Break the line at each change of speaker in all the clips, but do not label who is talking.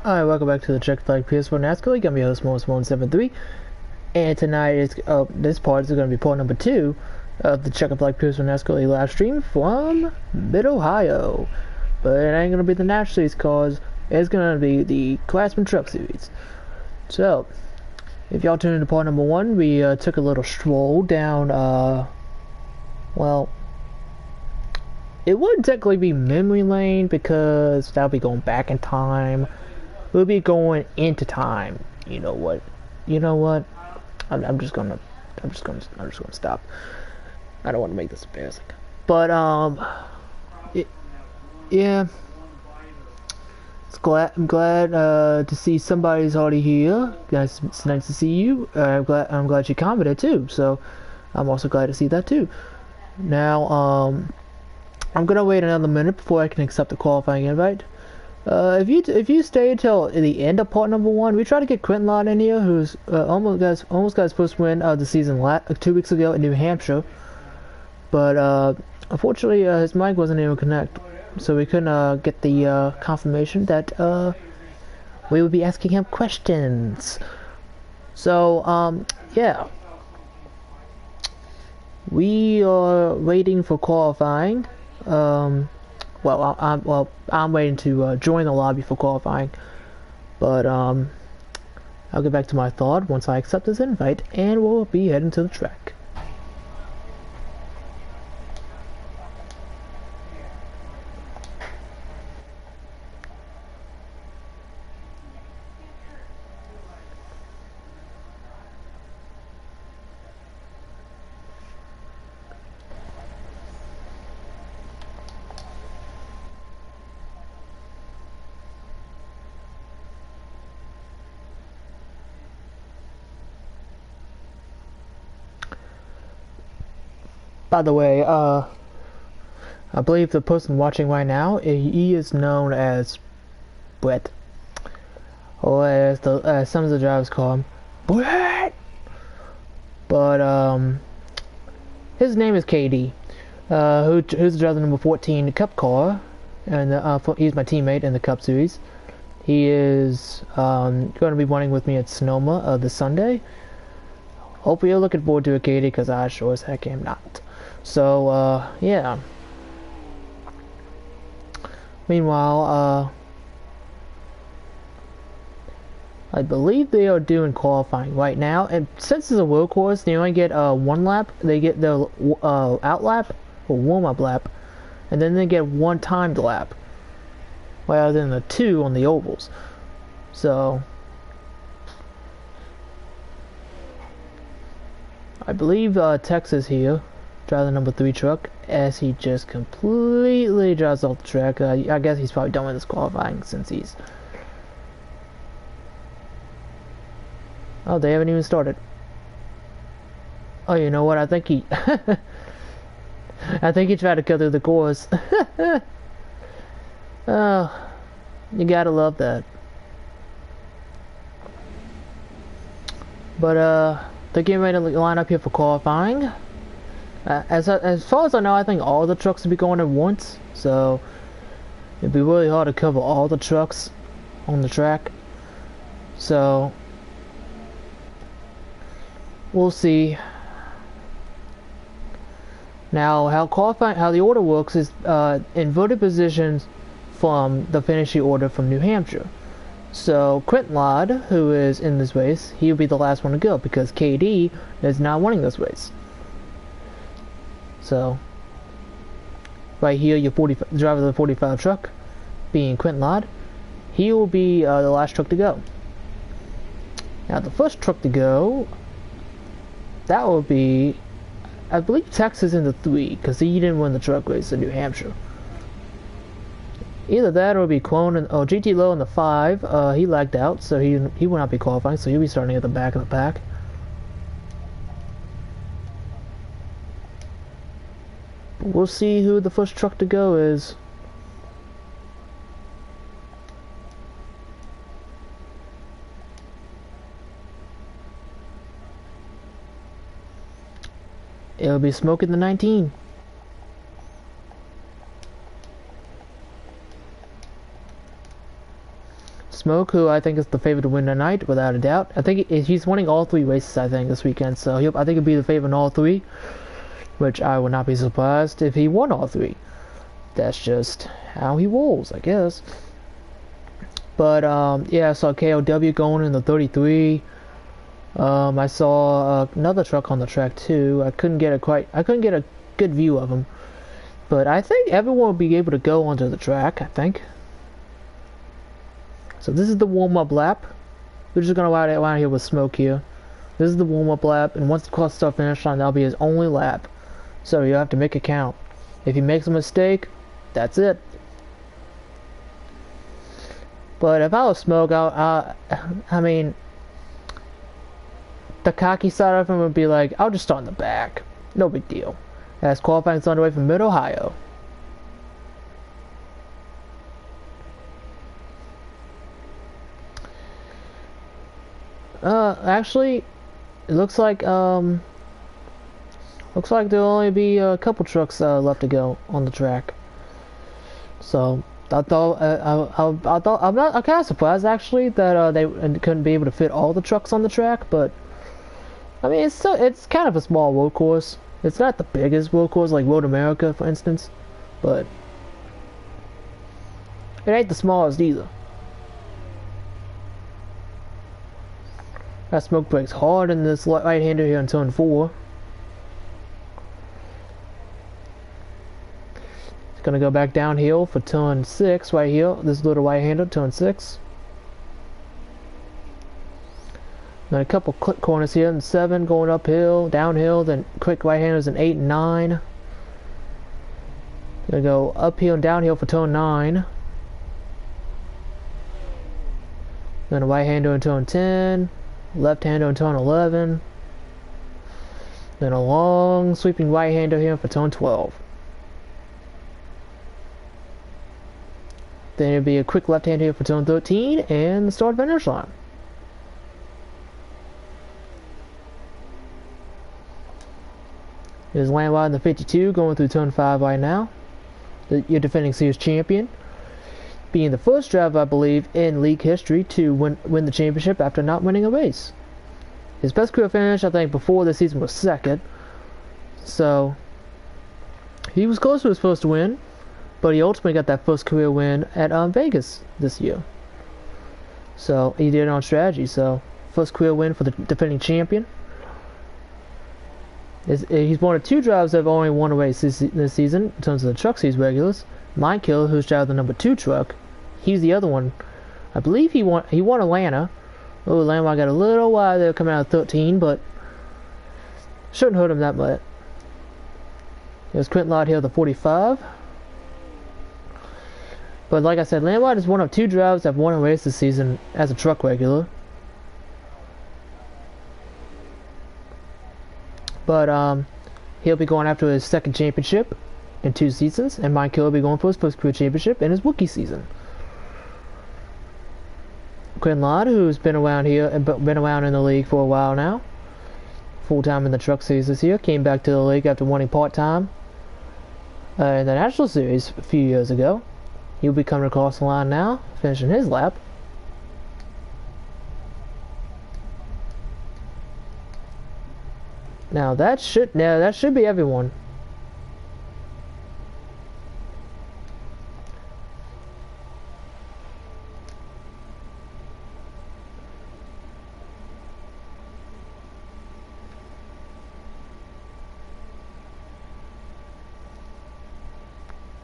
Hi, welcome back to the Checkered PS4 NASCAR League. I'm your host, Most173, and tonight is this part is going to be part number 2 of the Checkered PS4 NASCAR League live stream from Mid-Ohio. But it ain't going to be the Nash Series cars, it's going to be the Classman Truck Series. So, if y'all tuned into part number 1, we took a little stroll down, well, it wouldn't technically be memory lane because that'll be going back in time. We'll be going into time. You know what? I'm just gonna stop. I don't want to make this embarrassing. But yeah. I'm glad to see somebody's already here. Guys, it's nice to see you. I'm glad you commented too. So I'm also glad to see that too. Now I'm gonna wait another minute before I can accept the qualifying invite. If you stay till the end of part number 1, we try to get Quentin Lott in here, who's almost got his first win of the season 2 weeks ago in New Hampshire, but unfortunately his mic wasn't able to connect, so we couldn't get the confirmation that we would be asking him questions. So yeah, we are waiting for qualifying. I'm waiting to join the lobby for qualifying, but I'll get back to my thought once I accept this invite, and we'll be heading to the track. By the way, I believe the person watching right now, he is known as Brett, or as some of the drivers call him, Brett. But his name is KD, who's driver number 14 Cup car, and he's my teammate in the Cup Series. He is going to be running with me at Sonoma this Sunday. Hope you're looking forward to it, KD, because I sure as heck am not. So, yeah. Meanwhile, I believe they are doing qualifying right now, and since it's a road course, they only get one lap. They get the out lap or warm-up lap, and then they get one timed lap, rather than the 2 on the ovals. So I believe Texas here, drive the number 3 truck, as he just completely drives off the track. I guess he's probably done with his qualifying since he's... Oh, they haven't even started. Oh, you know what? I think he... I think he tried to cut through the course. Oh, you gotta love that. But, they're getting ready to line up here for qualifying. As far as I know, I think all the trucks will be going at once, so it'd be really hard to cover all the trucks on the track. So we'll see. Now, how the order works is inverted positions from the finishing order from New Hampshire. So Quentin Lott, who is in this race, he'll be the last one to go because KD is not winning this race. So, right here, your driver of the 45 truck, being Quentin Lott, he will be the last truck to go. Now, the first truck to go, that will be, I believe, Texas in the 3, because he didn't win the truck race in New Hampshire. Either that or it'll be Clone or GT Low in the 5. He lagged out, so he will not be qualifying, so he'll be starting at the back of the pack. We'll see who the first truck to go is. It'll be Smoking the 19. Smoke, who I think is the favorite to win tonight, without a doubt. I think he's winning all 3 races, I think, this weekend. So I think he'll be the favorite in all 3, which I would not be surprised if he won all 3. That's just how he rolls, I guess. But yeah, I saw KOW going in the 33. I saw another truck on the track too. I couldn't get a good view of him. But I think everyone will be able to go onto the track, I think. So this is the warm-up lap. We're just gonna ride around here with Smoke here. This is the warm-up lap, and once he crosses the finish line, that'll be his only lap. So you have to make it count. If he makes a mistake, that's it. But if I was Smoke, I mean, the cocky side of him would be like, I'll just start in the back. No big deal. As qualifying's underway from Mid-Ohio. Actually, it looks like there'll only be a couple trucks left to go on the track. So I'm kind of surprised actually that they couldn't be able to fit all the trucks on the track, but I mean it's kind of a small road course. It's not the biggest road course like Road America, for instance, but it ain't the smallest either. That Smoke brakes hard in this right-hander here on turn 4. It's gonna go back downhill for turn 6 right here. This little right-hander, turn 6. Then a couple click corners here in 7, going uphill, downhill, then quick right-handers in 8 and 9. Gonna go uphill and downhill for turn 9. Then a right-hander in turn 10. Left-hander in turn 11. Then a long sweeping right-hander here for turn 12. Then it'll be a quick left-hander here for turn 13 and the start-finish line. There's Landwide in the 52 going through turn 5 right now. Your defending series champion. Being the first driver, I believe, in league history to win the championship after not winning a race. His best career finish, I think, before the season was 2nd. So, he was close to his first win, but he ultimately got that first career win at Vegas this year. So, he did it on strategy. So, first career win for the defending champion. He's one of 2 drivers that have only won a race this season in terms of the truck series regulars. Minekill, who's driving the number 2 truck, he's the other one. I believe he won Atlanta. Oh, Atlanta got a little wide there coming out of 13, but shouldn't hurt him that much. There's Quentin Lott here, the 45. But like I said, Landwide is one of 2 drivers that have won a race this season as a truck regular. But he'll be going after his 2nd championship in 2 seasons, and Minekill will be going for his first career championship in his rookie season. Quentin Lott, who's been around here and been around in the league for a while now, full-time in the truck series this year, came back to the league after winning part-time in the National Series a few years ago. He'll be coming across the line now, finishing his lap. Now that should be everyone.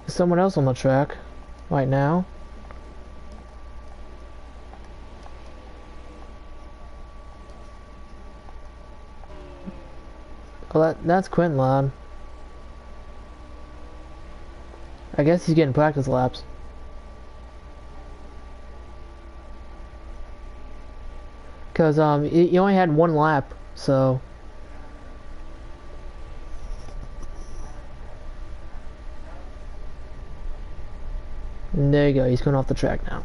There's someone else on the track right now. Well, that's Quentin Lott. I guess he's getting practice laps. Because he only had 1 lap, so and there you go, he's going off the track now.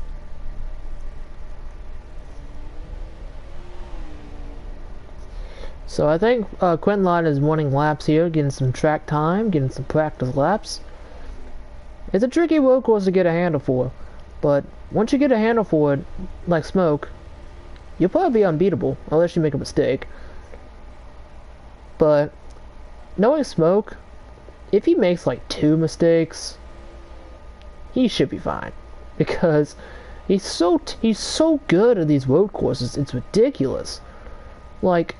So I think Quentin Lott is winning laps here, getting some track time, getting some practice laps. It's a tricky road course to get a handle for. But once you get a handle for it, like Smoke, you'll probably be unbeatable, unless you make a mistake. But knowing Smoke, if he makes like 2 mistakes, he should be fine. Because he's so good at these road courses, it's ridiculous. Like,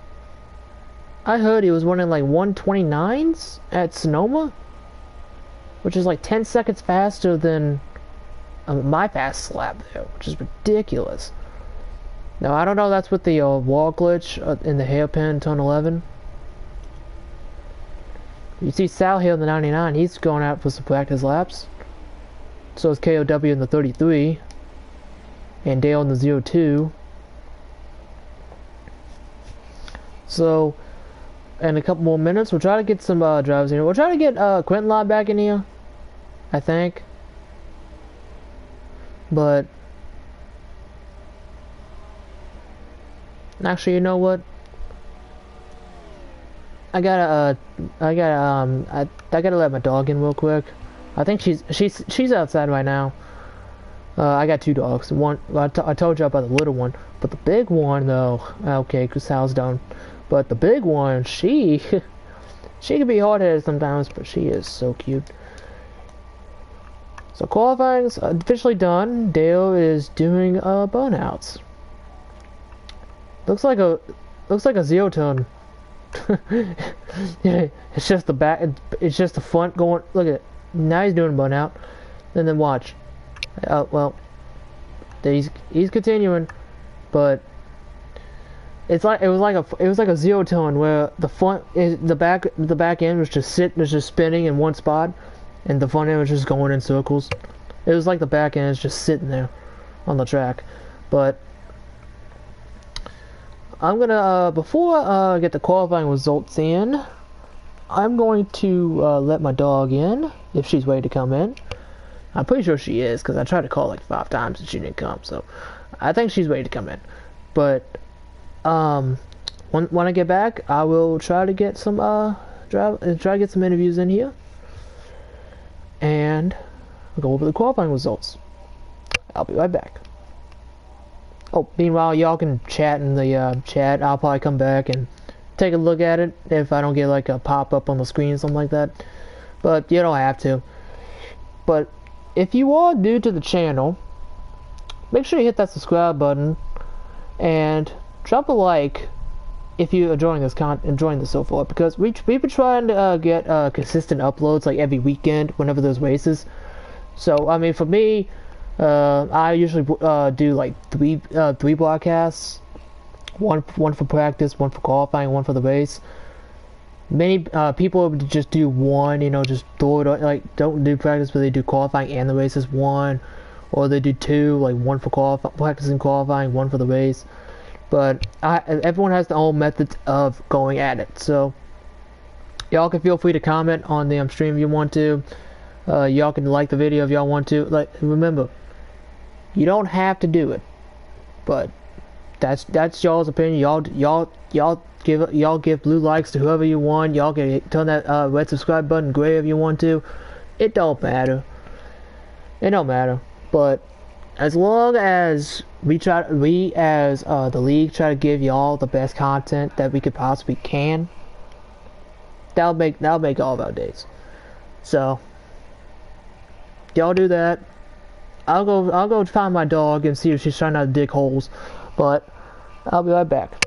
I heard he was running like 129s at Sonoma, which is like 10 seconds faster than my fast lap there, which is ridiculous. Now, I don't know if that's with the wall glitch in the hairpin turn 11. You see Sal here in the 99, he's going out for some practice laps. So is KOW in the 33. And Dale in the 02. So, in a couple more minutes, we'll try to get some drivers in here. We'll try to get Quentin Lott back in here, I think. But actually, you know what? I gotta let my dog in real quick. I think she's outside right now. I got 2 dogs. One, I told you about the little one, but the big one though. Okay, cause Sal's done. But the big one, she can be hard-headed sometimes, but she is so cute. So qualifying's officially done. Dale is doing burnouts. Looks like a zero turn. Yeah, it's just the back. It's just the front going. Look at it. Now he's doing burnout, and then watch. Well, he's continuing, but it was like a zero turn where the front is the back end was just spinning in one spot, and the front end was just going in circles. It was like the back end is just sitting there on the track, but I'm gonna before I get the qualifying results in, I'm going to let my dog in if she's ready to come in. I'm pretty sure she is because I tried to call like 5 times and she didn't come, so I think she's ready to come in. But when I get back, I will try to get some try to get some interviews in here, and I'll go over the qualifying results. I'll be right back. Oh, meanwhile, y'all can chat in the chat. I'll probably come back and take a look at it if I don't get like a pop-up on the screen or something like that. But you don't have to. But if you are new to the channel, make sure you hit that subscribe button and drop a like if you are enjoying this so far, because we've been trying to get consistent uploads like every weekend whenever there's races. So I mean, for me, I usually do like three broadcasts, one for practice, one for qualifying, one for the race. Many people just do one, you know, just throw it, like don't do practice, but they do qualifying and the races one, or they do 2, like one for practice and qualifying, one for the race. But everyone has their own methods of going at it, so y'all can feel free to comment on the stream if you want to. Y'all can like the video if y'all want to. Like, remember, you don't have to do it, but that's y'all's opinion. Y'all give blue likes to whoever you want. Y'all can turn that red subscribe button gray if you want to. It don't matter. It don't matter. But as long as we as the league try to give y'all the best content that we could possibly can, that'll make all of our days. So y'all do that. I'll go find my dog and see if she's trying to dig holes, but I'll be right back.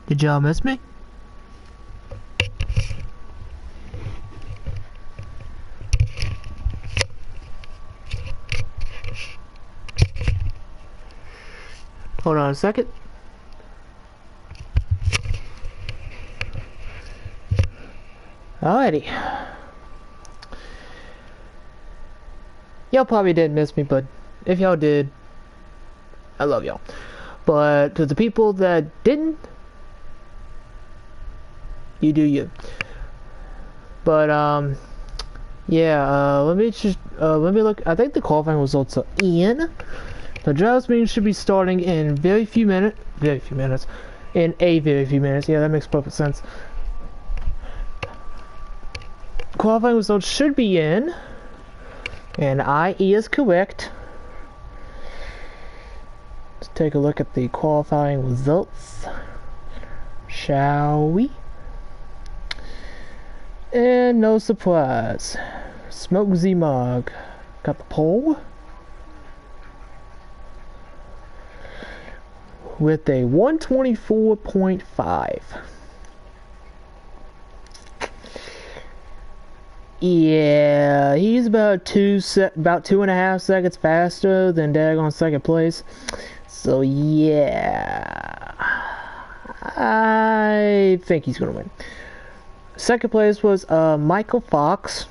Did y'all miss me? Hold on a second. Alrighty. Y'all probably didn't miss me, but if y'all did, I love y'all. But to the people that didn't, you do you. But yeah, let me look. I think the qualifying results are in. The drivers meeting should be starting in very few minutes. In a very few minutes. Yeah, that makes perfect sense. Qualifying results should be in, and IE is correct. Let's take a look at the qualifying results, shall we? And no surprise, Smoke Z Mog got the pole with a 124.5. Yeah, he's about 2.5 seconds faster than Dag on second place. So yeah, I think he's gonna win. Second place was Michael Fox.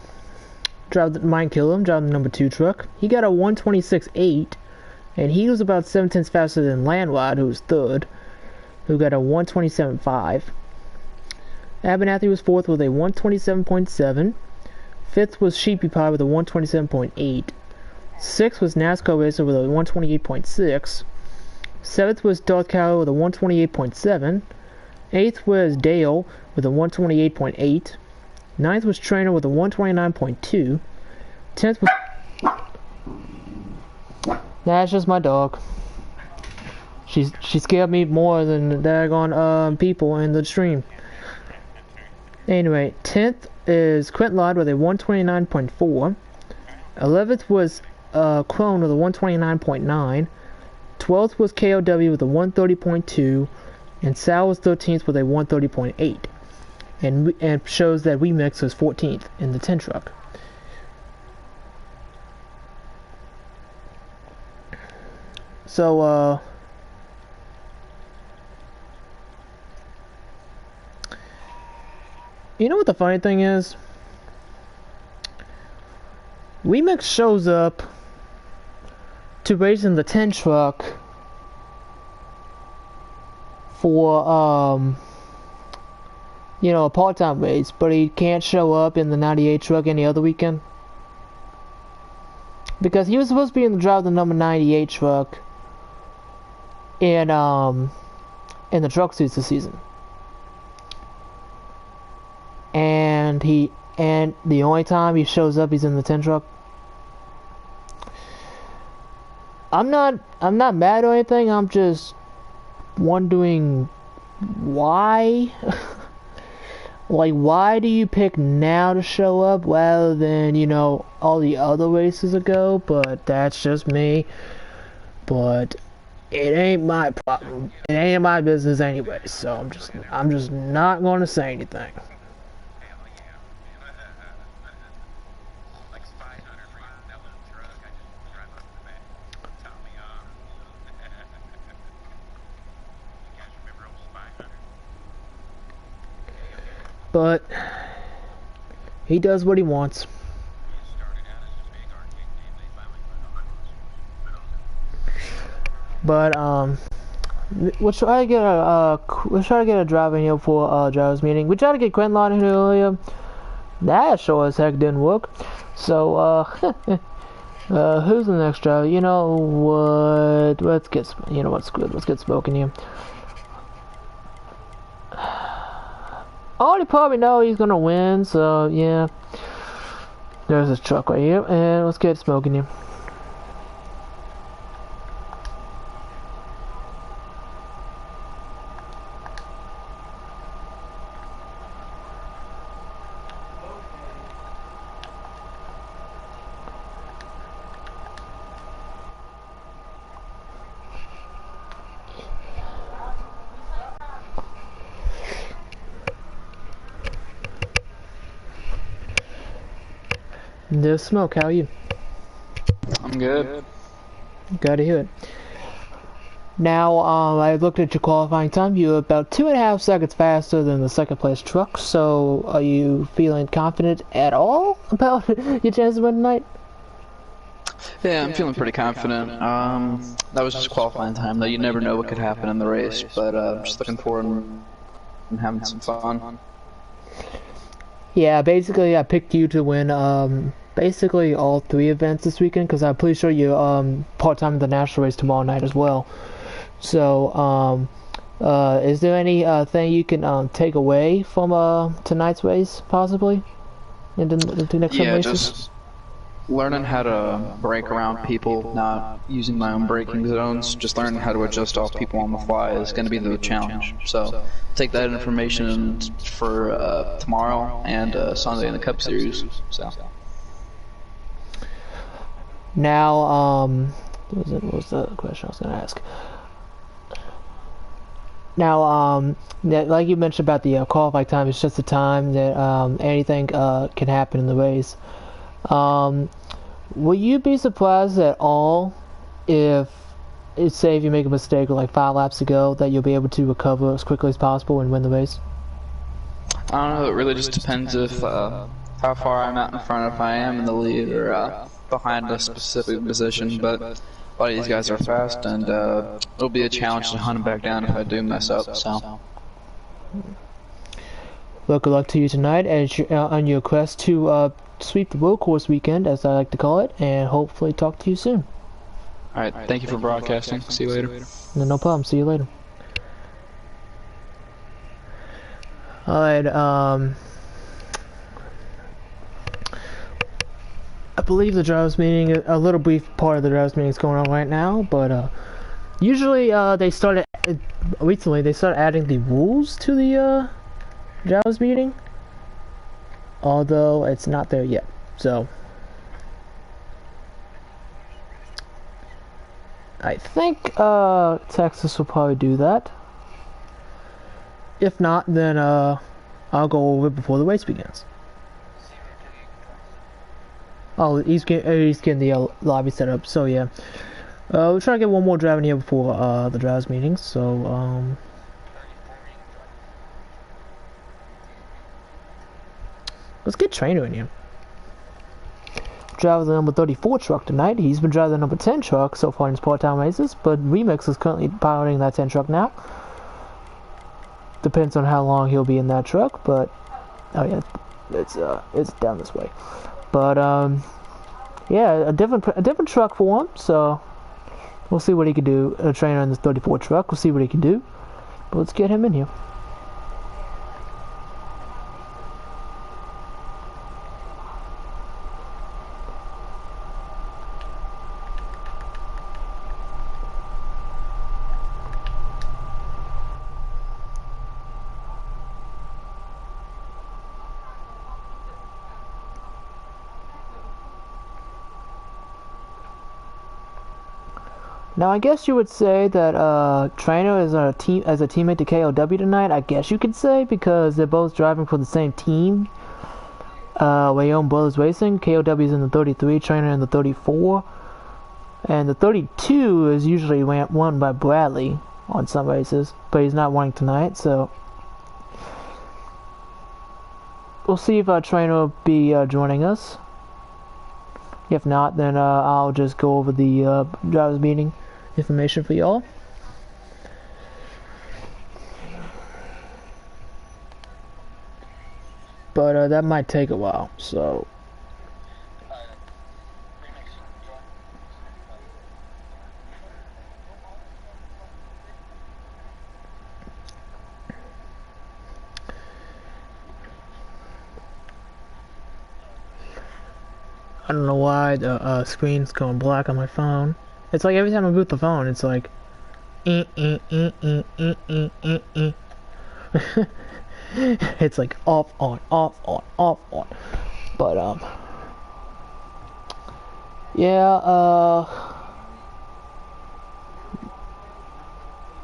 Mine killed him, driving the number 2 truck. He got a 126.8, and he was about 7 tenths faster than Landwide, who was third, who got a 127.5. Abernathy was fourth with a 127.7. Fifth was Sheepy Pie with a 127.8. Sixth was NASCAR Racer with a 128.6. Seventh was Darth Cow with a 128.7. Eighth was Dale with a 128.8. Ninth was Trainer with a 129.2. 10th was... That's just my dog. She scared me more than the daggone people in the stream. Anyway, 10th is Quentin Lod with a 129.4. 11th was Crone with a 129.9. 12th was KOW with a 130.2. And Sal was 13th with a 130.8. And shows that WeMix was 14th in the 10 truck. So, you know what the funny thing is? WeMix shows up to race in the 10 truck for, you know, a part-time race, but he can't show up in the 98 truck any other weekend. Because he was supposed to be in the drive the number 98 truck in the truck suits this season. And the only time he shows up, he's in the 10 truck. I'm not mad or anything, I'm just wondering why. Like, why do you pick now to show up rather than, you know, all the other races ago? But that's just me. But it ain't my problem. It ain't my business anyway. So I'm just not going to say anything. But he does what he wants. But we'll try to get a driver in here for drivers meeting. We tried to get Quentin in here earlier. That sure as heck didn't work. So who's the next driver? You know what? Let's get, you know what's good. Let's get smoking here. I already probably know he's gonna win, so yeah. There's his truck right here, and let's get smoking him. No smoke, how are you?
I'm good.
Glad to hear it. Now, I looked at your qualifying time. You're about 2.5 seconds faster than the second place truck, so are you feeling confident at all about your chances of winning tonight?
Yeah, I'm feeling pretty confident. That was just qualifying time, though. You never know what could happen in the race, but just looking forward and having some fun.
Yeah, basically I picked you to win basically all 3 events this weekend because I'm pretty sure you're part-time in the national race tomorrow night as well. So, is there any thing you can take away from tonight's race, possibly, into the next
Yeah,
races?
just learning how to brake around people, not using my own braking zones, just learning how to adjust off people on the fly is going to be the challenge. So, take that information for tomorrow and Sunday in the Cup Series. So.
Now, what was the question I was going to ask? Now, like you mentioned about the qualifying time, it's just the time that anything can happen in the race. Will you be surprised at all if, say, if you make a mistake with like 5 laps to go, that you'll be able to recover as quickly as possible and win the race?
I don't know, it really just depends if how far I'm out in front, if I am in the lead or behind a specific position, but a lot of these guys are fast, and it'll be a challenge to hunt them back down if I do mess up, so.
Well, good luck to you tonight as on your quest to sweep the road course weekend, as I like to call it, and hopefully talk to you soon.
Alright, thank you for broadcasting. See you later.
No problem. See you later. Alright, I believe the drivers meeting, a little brief part of the drivers meeting is going on right now, but usually recently they started adding the rules to the drivers meeting, although it's not there yet, so I think Texas will probably do that. If not, then I'll go over it before the race begins. Oh, he's getting the lobby set up, so yeah. We'll try to get one more driver in here before the drivers meeting, so let's get Trainer in here. Drives the number 34 truck tonight. He's been driving the number 10 truck so far in his part-time races, but Remix is currently piloting that 10 truck now. Depends on how long he'll be in that truck, but oh yeah, it's down this way. But yeah, a different truck for him. So we'll see what he can do. A Trainer in this 34 truck. We'll see what he can do. But let's get him in here. Now, I guess you would say that Trainer is a teammate to KOW tonight. I guess you could say, because they're both driving for the same team. Wayome Brothers Racing. KOW is in the 33, Trainer in the 34, and the 32 is usually won by Bradley on some races, but he's not winning tonight. So we'll see if Trainer will be joining us. If not, then I'll just go over the drivers meeting information for y'all. But that might take a while, so I don't know why the screen's going black on my phone. It's like every time I boot the phone, it's like it's like off on, off on, off on. But yeah,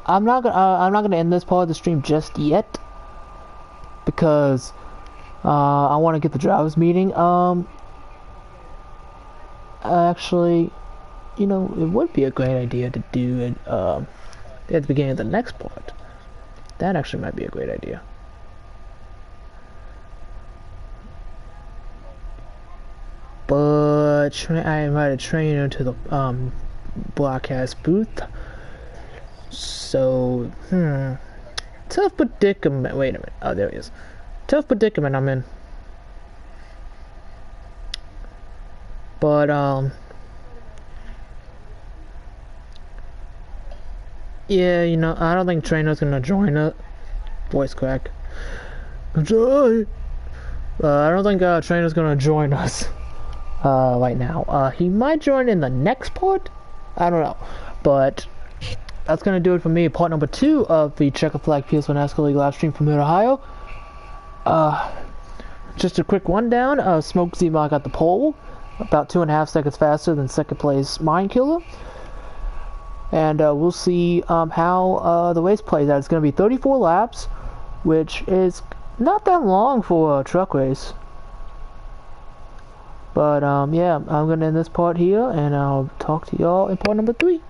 I'm not gonna end this part of the stream just yet, because I want to get the drivers meeting actually, you know, it would be a great idea to do it at the beginning of the next part. That actually might be a great idea. But I invited a trainer to the broadcast booth. So, tough predicament. Wait a minute. Oh, there he is. Tough predicament I'm in. But, yeah, you know, I don't think Trainer's gonna join it. Voice crack. Join! I don't think Trainer's gonna join us right now. He might join in the next part? I don't know. But that's gonna do it for me. Part number 2 of the Checkered Flag PS1 NASCAR League live stream from Mid-Ohio. Just a quick rundown. Smoke Z-Mod got the pole, about 2.5 seconds faster than second place Mind Killer. And we'll see how the race plays out. It's going to be 34 laps, which is not that long for a truck race. But yeah, I'm going to end this part here, and I'll talk to y'all in part number 3.